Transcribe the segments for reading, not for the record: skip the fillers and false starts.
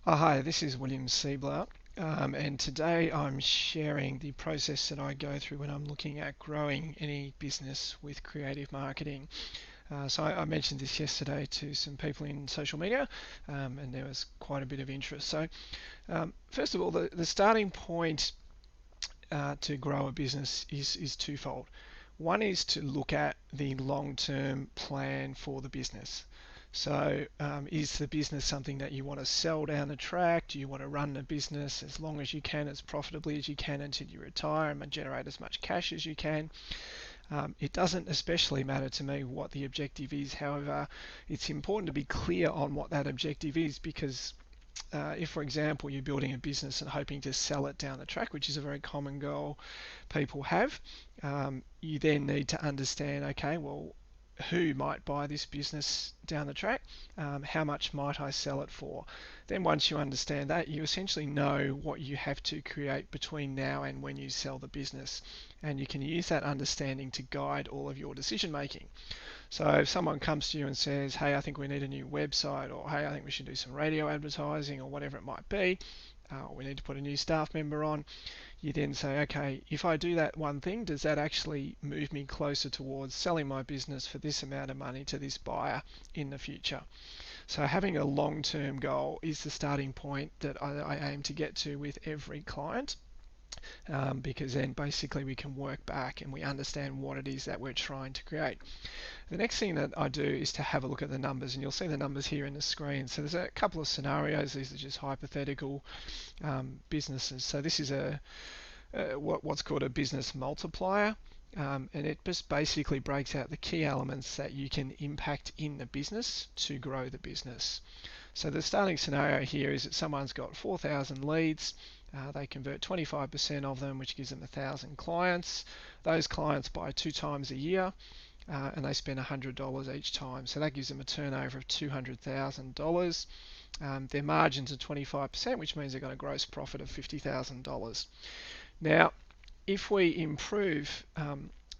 Oh, hi, this is William Siebler, and today I'm sharing the process that I go through when I'm looking at growing any business with creative marketing. So I mentioned this yesterday to some people in social media, and there was quite a bit of interest. So first of all, the starting point to grow a business is twofold. One is to look at the long-term plan for the business. So, is the business something that you want to sell down the track? Do you want to run the business as long as you can, as profitably as you can until you retire and generate as much cash as you can? It doesn't especially matter to me what the objective is. However, it's important to be clear on what that objective is because if, for example, you're building a business and hoping to sell it down the track, which is a very common goal people have, you then need to understand, okay, well, who might buy this business down the track? How much might I sell it for? Then once you understand that, you essentially know what you have to create between now and when you sell the business. And you can use that understanding to guide all of your decision making. So if someone comes to you and says, hey, I think we need a new website, or hey, I think we should do some radio advertising, or whatever it might be, we need to put a new staff member on, you then say, okay, if I do that one thing, does that actually move me closer towards selling my business for this amount of money to this buyer in the future? So having a long-term goal is the starting point that I aim to get to with every client. Because then basically we can work back and we understand what it is that we're trying to create. The next thing that I do is to have a look at the numbers, and you'll see the numbers here in the screen. So there's a couple of scenarios. These are just hypothetical businesses. So this is what's called a business multiplier. And it just basically breaks out the key elements that you can impact in the business to grow the business. So the starting scenario here is that someone's got 4,000 leads. They convert 25% of them, which gives them 1,000 clients. Those clients buy 2 times a year, and they spend $100 each time. So that gives them a turnover of $200,000. Their margins are 25%, which means they've got a gross profit of $50,000. Now, if we improve,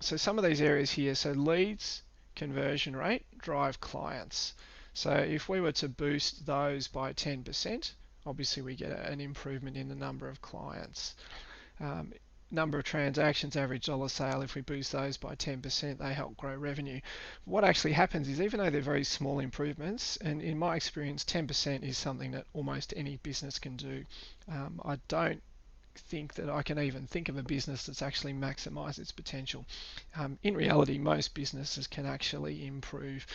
so some of these areas here, so leads, conversion rate, drive clients. So if we were to boost those by 10%, obviously we get an improvement in the number of clients. Number of transactions, average dollar sale, if we boost those by 10%, they help grow revenue. What actually happens is, even though they're very small improvements, and in my experience 10% is something that almost any business can do, I don't think that I can even think of a business that's actually maximized its potential. In reality, most businesses can actually improve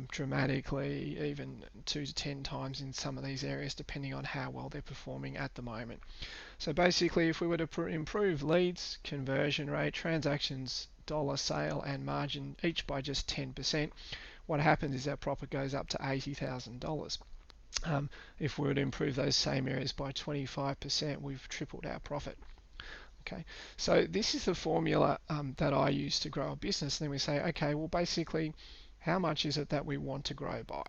dramatically, even 2 to 10 times in some of these areas, depending on how well they're performing at the moment. So basically, if we were to improve leads, conversion rate, transactions, dollar sale, and margin each by just 10%, what happens is our profit goes up to $80,000. If we were to improve those same areas by 25%, we've tripled our profit. Okay, so this is the formula that I use to grow a business. And then we say, okay, well, basically, how much is it that we want to grow by?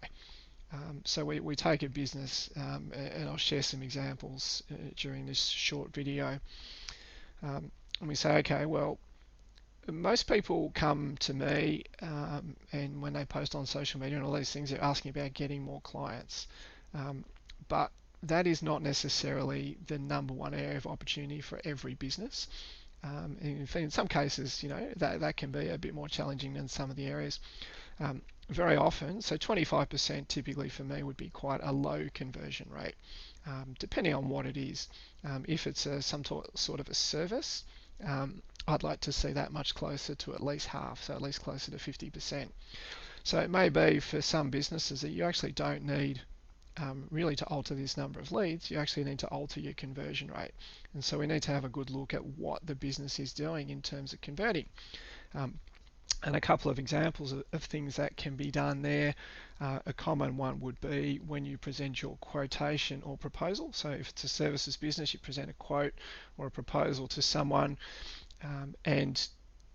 So we take a business, and I'll share some examples during this short video. And we say, okay, well, most people come to me, and when they post on social media and all these things, they're asking about getting more clients. But that is not necessarily the number one area of opportunity for every business. In some cases, that can be a bit more challenging than some of the areas. Very often, so 25% typically for me would be quite a low conversion rate, depending on what it is. If it's some sort of a service, I'd like to see that much closer to at least half, so at least closer to 50%. So it may be for some businesses that you actually don't need really to alter this number of leads. You actually need to alter your conversion rate. And so we need to have a good look at what the business is doing in terms of converting. And a couple of examples of things that can be done there. A common one would be when you present your quotation or proposal. So if it's a services business, you present a quote or a proposal to someone, and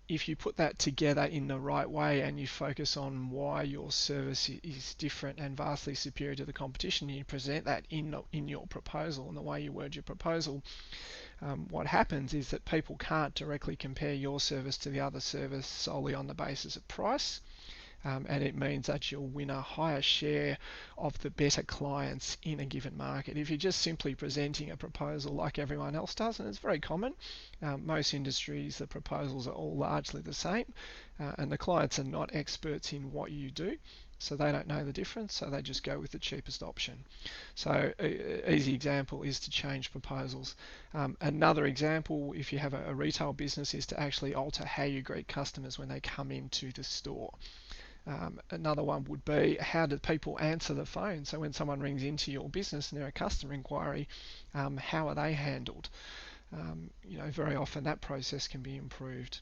if you put that together in the right way and you focus on why your service is different and vastly superior to the competition, and you present that in your proposal and the way you word your proposal, what happens is that people can't directly compare your service to the other service solely on the basis of price. and it means that you'll win a higher share of the better clients in a given market. If you're just simply presenting a proposal like everyone else does, and it's very common, most industries, the proposals are all largely the same, and the clients are not experts in what you do, so they don't know the difference, so they just go with the cheapest option. So an easy example is to change proposals. Another example, if you have a retail business, is to actually alter how you greet customers when they come into the store. Another one would be, how do people answer the phone? So when someone rings into your business and they're a customer inquiry, how are they handled? Very often that process can be improved.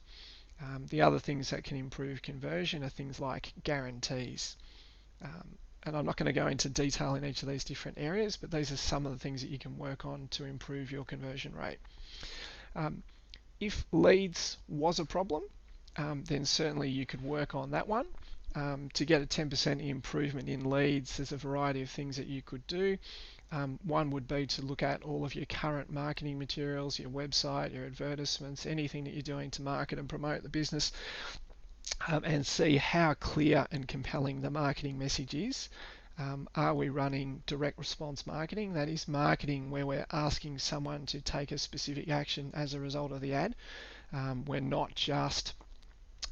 The other things that can improve conversion are things like guarantees. And I'm not going to go into detail in each of these different areas, but these are some of the things that you can work on to improve your conversion rate. If leads was a problem, then certainly you could work on that one. To get a 10% improvement in leads, there's a variety of things that you could do. One would be to look at all of your current marketing materials, your website, your advertisements, anything that you're doing to market and promote the business, and see how clear and compelling the marketing message is. Are we running direct response marketing? That is marketing where we're asking someone to take a specific action as a result of the ad. We're not just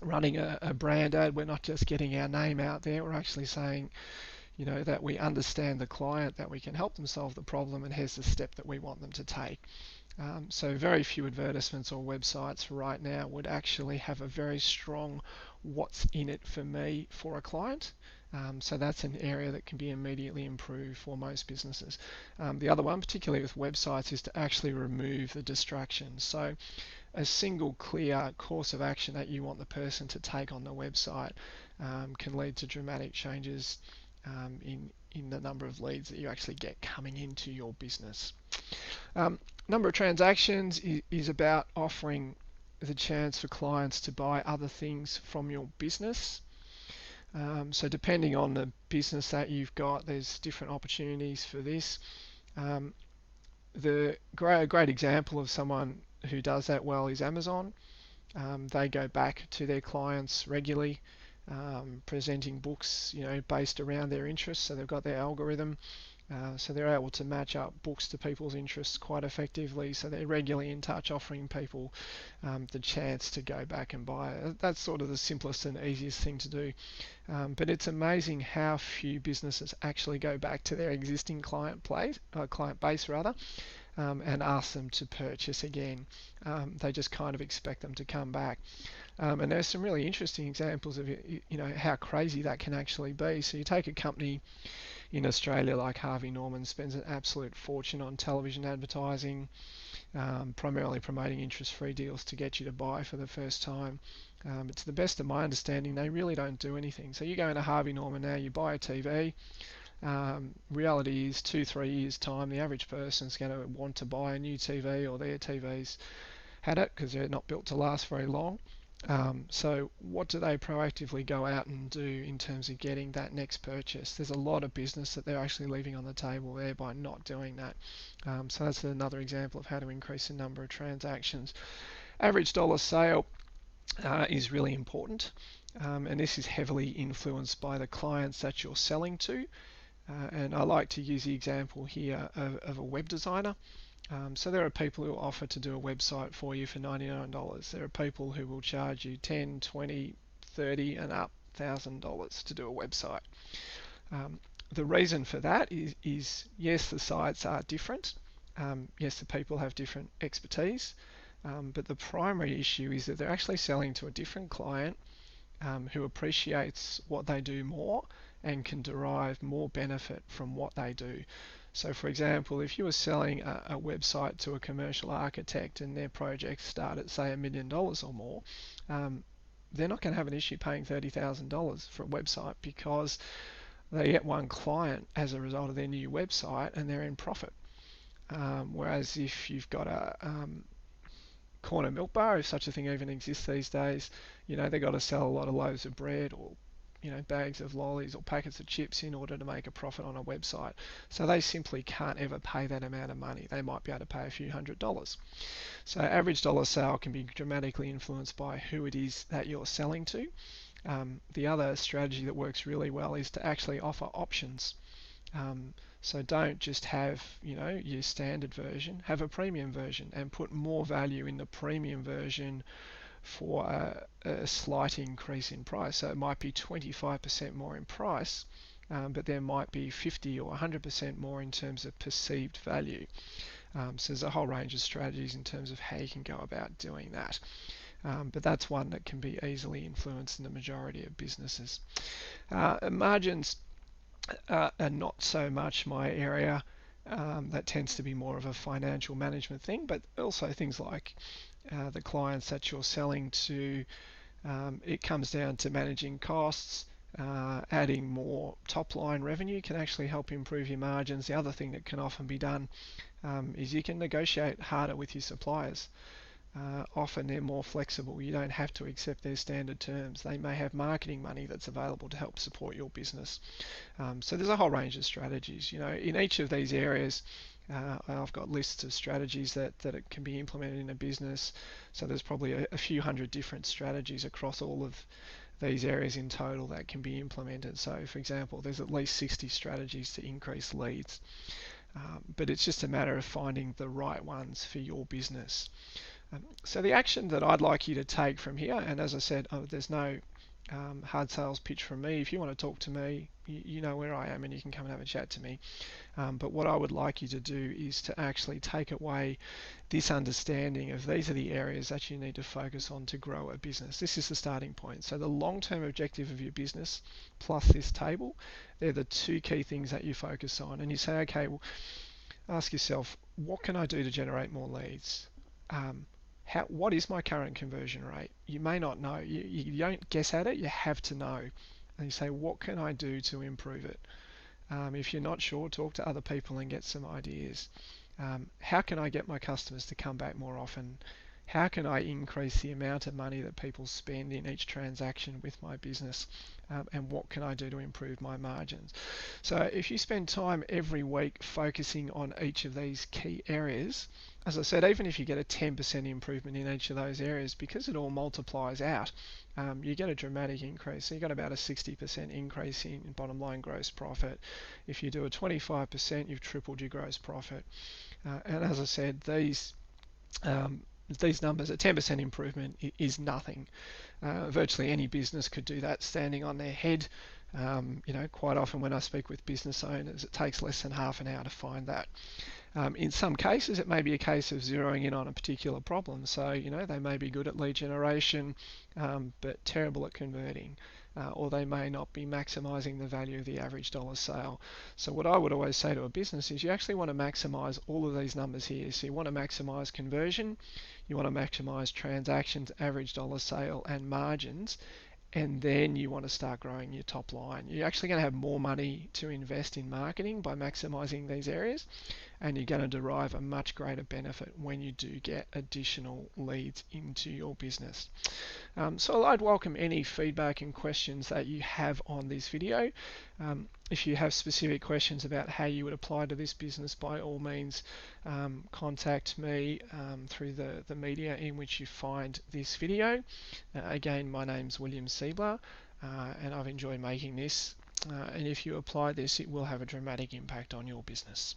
running a brand ad, we're not just getting our name out there, we're actually saying, that we understand the client, that we can help them solve the problem, and here's the step that we want them to take. So very few advertisements or websites right now would actually have a very strong what's in it for me for a client. So that's an area that can be immediately improved for most businesses. The other one, particularly with websites, is to actually remove the distractions. So a single clear course of action that you want the person to take on the website can lead to dramatic changes in the number of leads that you actually get coming into your business. Number of transactions is about offering the chance for clients to buy other things from your business. So depending on the business that you've got, there's different opportunities for this. A great example of someone who does that well is Amazon. They go back to their clients regularly, presenting books, based around their interests. So they've got their algorithm, so they're able to match up books to people's interests quite effectively. So they're regularly in touch, offering people the chance to go back and buy it. That's sort of the simplest and easiest thing to do. But it's amazing how few businesses actually go back to their existing client base rather, and ask them to purchase again. They just kind of expect them to come back. And there's some really interesting examples of how crazy that can actually be. So you take a company in Australia like Harvey Norman, spends an absolute fortune on television advertising, primarily promoting interest-free deals to get you to buy for the first time. But to the best of my understanding, they really don't do anything. So you go into Harvey Norman now, you buy a TV. Reality is 2-3 years time the average person's going to want to buy a new TV, or their TV's had it, because they're not built to last very long. So what do they proactively go out and do in terms of getting that next purchase? There's a lot of business that they're actually leaving on the table there by not doing that. So that's another example of how to increase the number of transactions. Average dollar sale is really important, and this is heavily influenced by the clients that you're selling to. And I like to use the example here of a web designer. So there are people who offer to do a website for you for $99. There are people who will charge you $10, $20, $30 and up $1,000 to do a website. The reason for that is yes, the sites are different. Yes, the people have different expertise. But the primary issue is that they're actually selling to a different client who appreciates what they do more and can derive more benefit from what they do. So for example, if you were selling a website to a commercial architect and their projects start at say $1 million or more, they're not going to have an issue paying $30,000 for a website, because they get one client as a result of their new website and they're in profit. Whereas if you've got a corner milk bar, if such a thing even exists these days, they've got to sell a lot of loaves of bread, or bags of lollies or packets of chips in order to make a profit on a website. So they simply can't ever pay that amount of money. They might be able to pay a few $100s. So average dollar sale can be dramatically influenced by who it is that you're selling to. The other strategy that works really well is to actually offer options. So don't just have, your standard version, have a premium version and put more value in the premium version for a slight increase in price. So it might be 25% more in price, but there might be 50 or 100% more in terms of perceived value. So there's a whole range of strategies in terms of how you can go about doing that. But that's one that can be easily influenced in the majority of businesses. Margins are not so much my area. That tends to be more of a financial management thing, but also things like the clients that you're selling to. It comes down to managing costs. Adding more top line revenue can actually help improve your margins. The other thing that can often be done is you can negotiate harder with your suppliers. Often they're more flexible. You don't have to accept their standard terms. They may have marketing money that's available to help support your business. So there's a whole range of strategies. In each of these areas, I've got lists of strategies that it can be implemented in a business. So there's probably a few hundred different strategies across all of these areas in total that can be implemented. So for example, there's at least 60 strategies to increase leads. But it's just a matter of finding the right ones for your business. So the action that I'd like you to take from here, and as I said, there's no hard sales pitch from me. If you want to talk to me, you know where I am and you can come and have a chat to me. But what I would like you to do is to actually take away this understanding of these are the areas that you need to focus on to grow a business. This is the starting point. So the long-term objective of your business plus this table, they're the two key things that you focus on. And you say, okay, well, ask yourself, what can I do to generate more leads? What is my current conversion rate? You may not know. You don't guess at it. You have to know. And you say, what can I do to improve it? If you're not sure, talk to other people and get some ideas. How can I get my customers to come back more often? How can I increase the amount of money that people spend in each transaction with my business? And what can I do to improve my margins? So if you spend time every week focusing on each of these key areas, as I said, even if you get a 10% improvement in each of those areas, because it all multiplies out, you get a dramatic increase. So you got about a 60% increase in bottom line gross profit. If you do a 25%, you've tripled your gross profit. And as I said, these numbers, a 10% improvement is nothing. Virtually any business could do that standing on their head. Quite often when I speak with business owners, it takes less than half an hour to find that. In some cases, it may be a case of zeroing in on a particular problem. So, they may be good at lead generation, but terrible at converting. Or they may not be maximizing the value of the average dollar sale. So what I would always say to a business is you actually want to maximize all of these numbers here. So you want to maximize conversion, you want to maximize transactions, average dollar sale, and margins. And then you want to start growing your top line. You're actually going to have more money to invest in marketing by maximizing these areas, and you're going to derive a much greater benefit when you do get additional leads into your business. So I'd welcome any feedback and questions that you have on this video. If you have specific questions about how you would apply to this business, by all means contact me through the media in which you find this video. Again, my name's William Siebler, and I've enjoyed making this. And if you apply this, it will have a dramatic impact on your business.